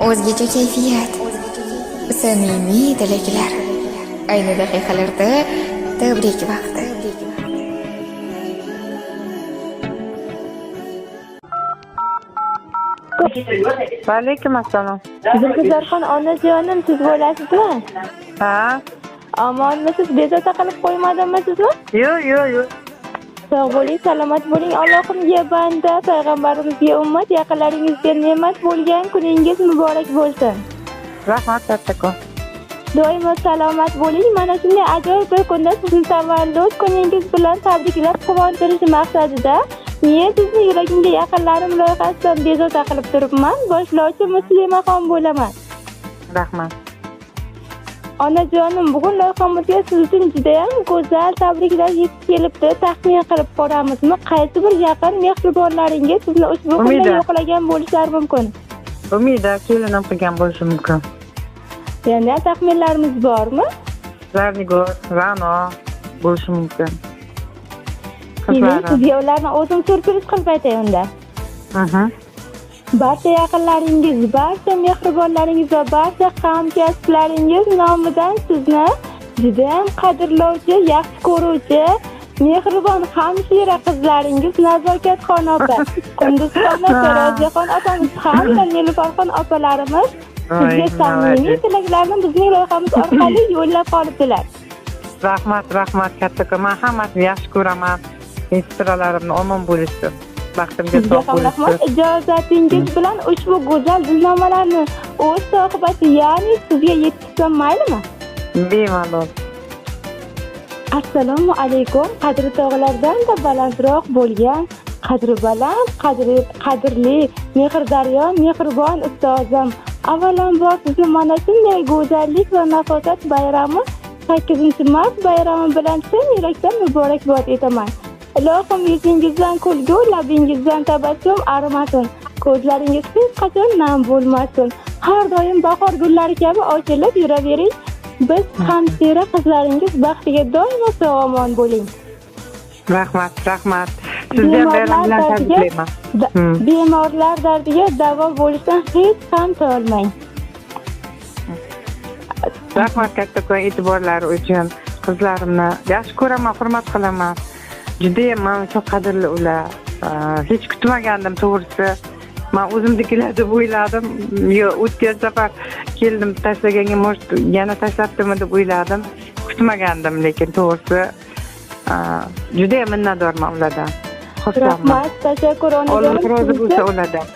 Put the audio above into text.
O'zgacha kayfiyat, samimiy tilaklar. Ayni daqiqalarda tabrik vaqti. Vaalaykum assalom. Zulfikarxon onajonim, siz bo'lasizmi? Ha? Omonmisiz? Bezovta qilib qo'ymadimmi sizni? Yo'q. Sog' bo'ling, salomat bo'ling. Allohimga banda, payg'ambarimizga ummat, yaqinlaringizga ne'mat bo'lgan kuningiz muborak bo'lsin. Rahmat kattakon. Doimo salomat bo'ling. Mana shunday ajoyib bir kunda sizni tavallud kuningiz bilan tabriklab quvontirish maqsadida men sizni yuragimga yaqinlarim loyihasidan bezovta qilib turibman. Boshlovchi Muslimaxon bo'laman. Rahmat. Onajonim, bugun loyihamizga siz uchun judayam go'zal tabriklar yetib kelibdi. Taxmin qilib ko'ramizmi? Qaysi bir yaqin mehribonlaringiz sizni ushbu kunda yo'qlagan bo'lishlari mumkin? Umida kelinim qilgan bo'lishi mumkin. Yana taxminlarimiz bormi? Zarnigor, Ra'no bo'lishi mumkin. Men sizga ularni o'zim syurpriz qilib aytay unda. Barcha yaqinlaringiz, barcha mehribonlaringiz va barcha hamkasblaringiz nomidan sizni judayam qadrlovchi, yaxshi ko'ruvchi, mehribon hamshira qizlaringiz Nazokatxon opa, Qunduzxon opa, Roziyaxon opamiz hamda Nilufarxon opalarimiz sizga samimiy tilaklarni bizning loyihamiz orqali yo'llab qolibdilar. Rahmat kattakon. Men hammasini yaxshi ko'raman. Inspiralarimni omon bo'lishsin. Baxtimga sog' bo'lishsin. Ijozatingiz bilan ushbu go'zal dilnomalarni o'z sohibasi, ya'ni sizga yetkazsam maylimi? Bemalol. Assalomu alaykum. Qadri tog'lardan-da balandroq bo'lgan, qadri baland, qadrli, mehrdaryo, mehribon ustozim. Avvalambor sizni mana shunday go'zallik va nafosat bayrami 8-mart bayrami bilan chin yurakdan muborakbod etaman. Ilohim yuzingizdan kulgu, labingizdan tabassum arimasin. Ko'zlaringiz hech qachon nam bo'lmasin. Har doim bahor gullari kabi ochilib yuravering. Biz hamshira qizlaringiz baxtiga doimo sog'-omon bo'ling. Rahmat. Sizga bayram bilan tabriklayman. Bemorlar dardiga davo bo'lishdan hech ham tolmang. Rahmat kattakon e'tiborlari uchun. Qizlarimni yaxshi ko'raman, hurmat qilaman. Judayam men uchun qadrli ular. Hech kutmagandim to'g'risi. Men o'zimnikilar deb o'yladim. O'tgan safar keldim tashlaganga yana tashlabdimi deb o'yladim. Kutmagandim, lekin to'g'risi judayam minnatdorman ulardan. Rahmat, tashakkur onajonim. Alloh rozi bo'lsin ulardan.